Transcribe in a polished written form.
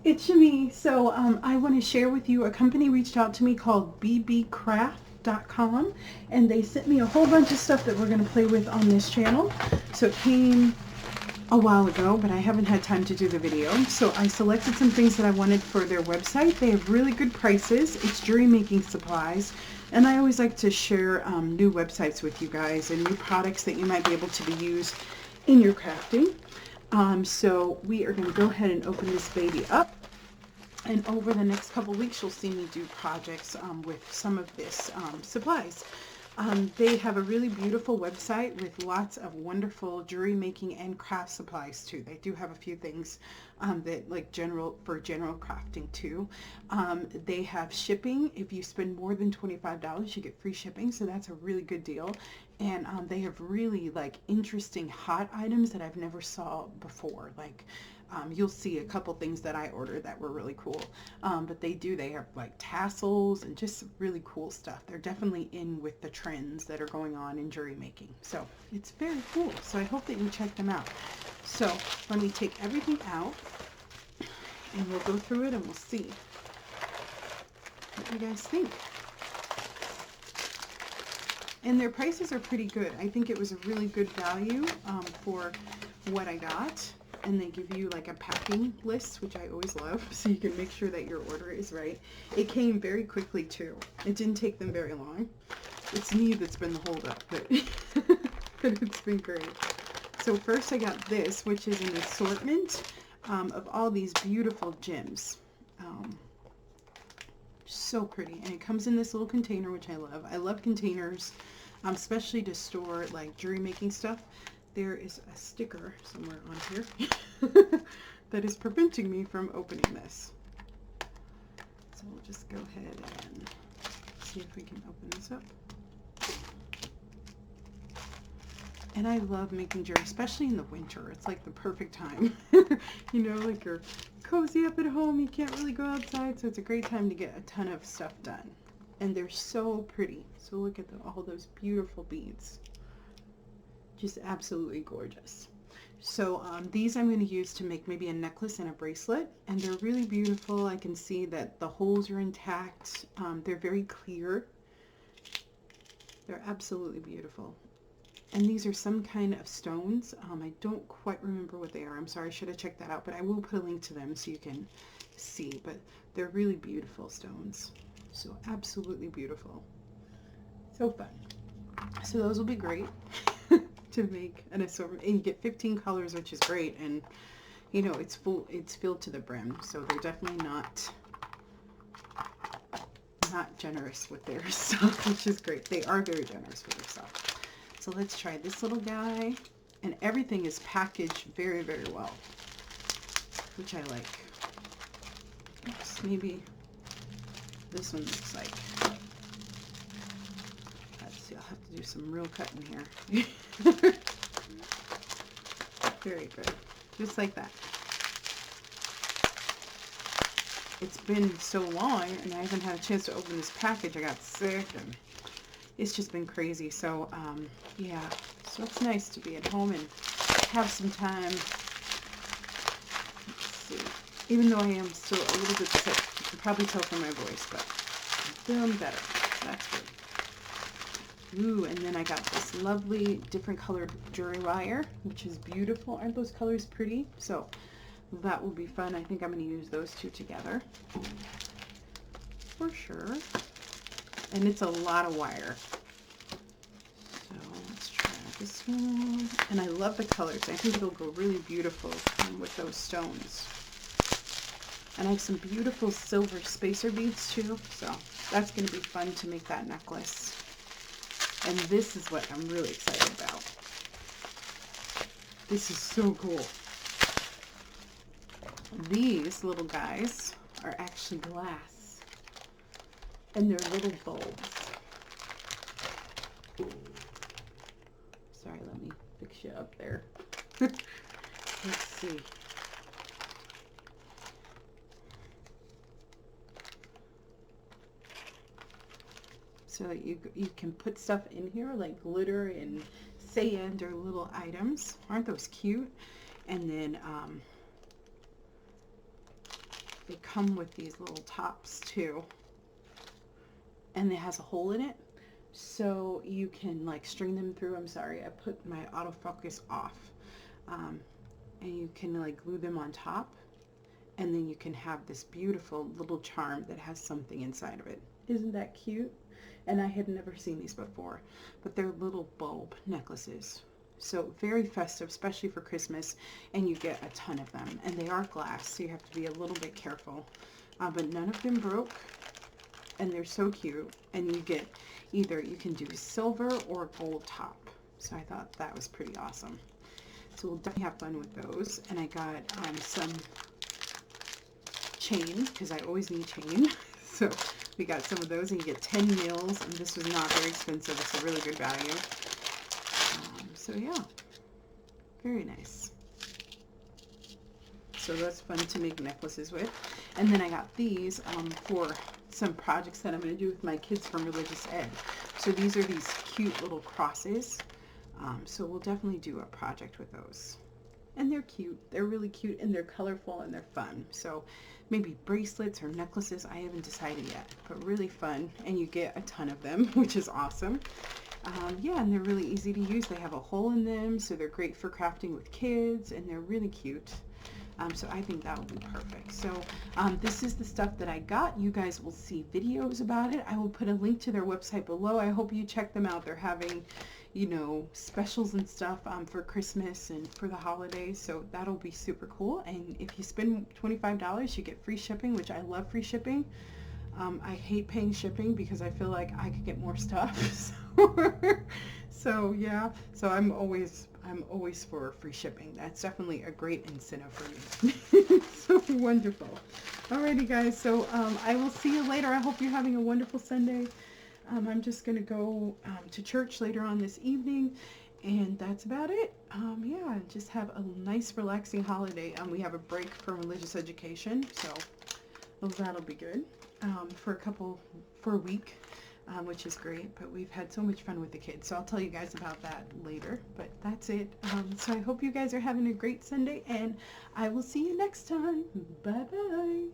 It's me. So I want to share with you, a company reached out to me called bbcraft.com, and they sent me a whole bunch of stuff that we're going to play with on this channel. So it came a while ago, but I haven't had time to do the video. So I selected some things that I wanted for their website. They have really good prices. It's jewelry making supplies. And I always like to share new websites with you guys and new products that you might be able to be used in your crafting. So we are going to go ahead and open this baby up. And over the next couple weeks, you'll see me do projects with some of this supplies. They have a really beautiful website with lots of wonderful jewelry making and craft supplies too. They do have a few things that like general crafting too. They have shipping. If you spend more than $25, you get free shipping. So that's a really good deal. And they have really like interesting hot items that I've never saw before. Like you'll see a couple things that I ordered that were really cool. But they have like tassels and just really cool stuff. They're definitely in with the trends that are going on in jewelry making. So it's very cool. So I hope that you check them out. So let me take everything out and we'll go through it and we'll see what you guys think. And their prices are pretty good. I think it was a really good value for what I got. And they give you like a packing list, which I always love, so you can make sure that your order is right. It came very quickly too. It didn't take them very long. It's me that's been the holdup, but it's been great. So first I got this, which is an assortment of all these beautiful gems. So pretty. And it comes in this little container, which I love. I love containers, especially to store like jewelry making stuff. There is a sticker somewhere on here that is preventing me from opening this. So we'll just go ahead and see if we can open this up. And I love making jewelry, especially in the winter. It's like the perfect time. You know, like you're cozy up at home, you can't really go outside, so it's a great time to get a ton of stuff done. And they're so pretty. So look at all those beautiful beads. Just absolutely gorgeous. So these I'm going to use to make maybe a necklace and a bracelet, and they're really beautiful. I can see that the holes are intact. They're very clear. They're absolutely beautiful. And these are some kind of stones. I don't quite remember what they are. I'm sorry, I should have checked that out, but I will put a link to them so you can see. But they're really beautiful stones. So absolutely beautiful. So fun. So those will be great to make an assortment. And you get 15 colors, which is great. And you know, it's filled to the brim. So they're definitely not generous with their stuff, which is great. They are very generous with their stuff. So let's try this little guy. And everything is packaged very, very well, which I like. Oops, maybe this one looks like. Let's see, I'll have to do some real cutting here. Very good. Just like that. It's been so long and I haven't had a chance to open this package. I got sick and it's just been crazy. So yeah, so it's nice to be at home and have some time. Let's see. Even though I am still a little bit sick, you can probably tell from my voice, but I'm feeling better. That's good. Ooh, and then I got this lovely different colored jewelry wire, which is beautiful. Aren't those colors pretty? So that will be fun. I think I'm going to use those two together for sure. And it's a lot of wire. So let's try this one. And I love the colors. I think it'll go really beautiful with those stones. And I have some beautiful silver spacer beads too. So that's going to be fun to make that necklace. And this is what I'm really excited about. This is so cool. These little guys are actually glass. And they're little bulbs. Sorry, let me fix you up there. Let's see. So you can put stuff in here like glitter and sand or little items. Aren't those cute? And then they come with these little tops too, and it has a hole in it, so you can like string them through. I'm sorry, I put my autofocus off. And you can like glue them on top, and then you can have this beautiful little charm that has something inside of it. Isn't that cute? And I had never seen these before, but they're little bulb necklaces. So very festive, especially for Christmas, and you get a ton of them. And they are glass, so you have to be a little bit careful. But none of them broke, and they're so cute. And you get either, you can do silver or gold top. So I thought that was pretty awesome. So we'll definitely have fun with those. And I got some chain, because I always need chain. So we got some of those, and you get 10 mils, and this was not very expensive. It's a really good value. So yeah, very nice. So that's fun to make necklaces with. And then I got these for some projects that I'm going to do with my kids from religious ed. So these are these cute little crosses. So we'll definitely do a project with those. And they're cute. They're really cute, and they're colorful, and they're fun. So maybe bracelets or necklaces. I haven't decided yet, but really fun. And you get a ton of them, which is awesome. Yeah, and they're really easy to use. They have a hole in them, so they're great for crafting with kids, and they're really cute. So I think that would be perfect. So this is the stuff that I got. You guys will see videos about it. I will put a link to their website below. I hope you check them out. They're having, you know, specials and stuff for Christmas and for the holidays. So that'll be super cool. And if you spend $25, you get free shipping, which I love free shipping. I hate paying shipping because I feel like I could get more stuff. So yeah, so I'm always for free shipping. That's definitely a great incentive for me. So wonderful. Alrighty guys, so I will see you later. I hope you're having a wonderful Sunday. I'm just gonna go to church later on this evening, and that's about it. Yeah, just have a nice relaxing holiday. We have a break from religious education, so that'll be good for a week. Which is great, but we've had so much fun with the kids, so I'll tell you guys about that later, but that's it. So I hope you guys are having a great Sunday, and I will see you next time. Bye bye.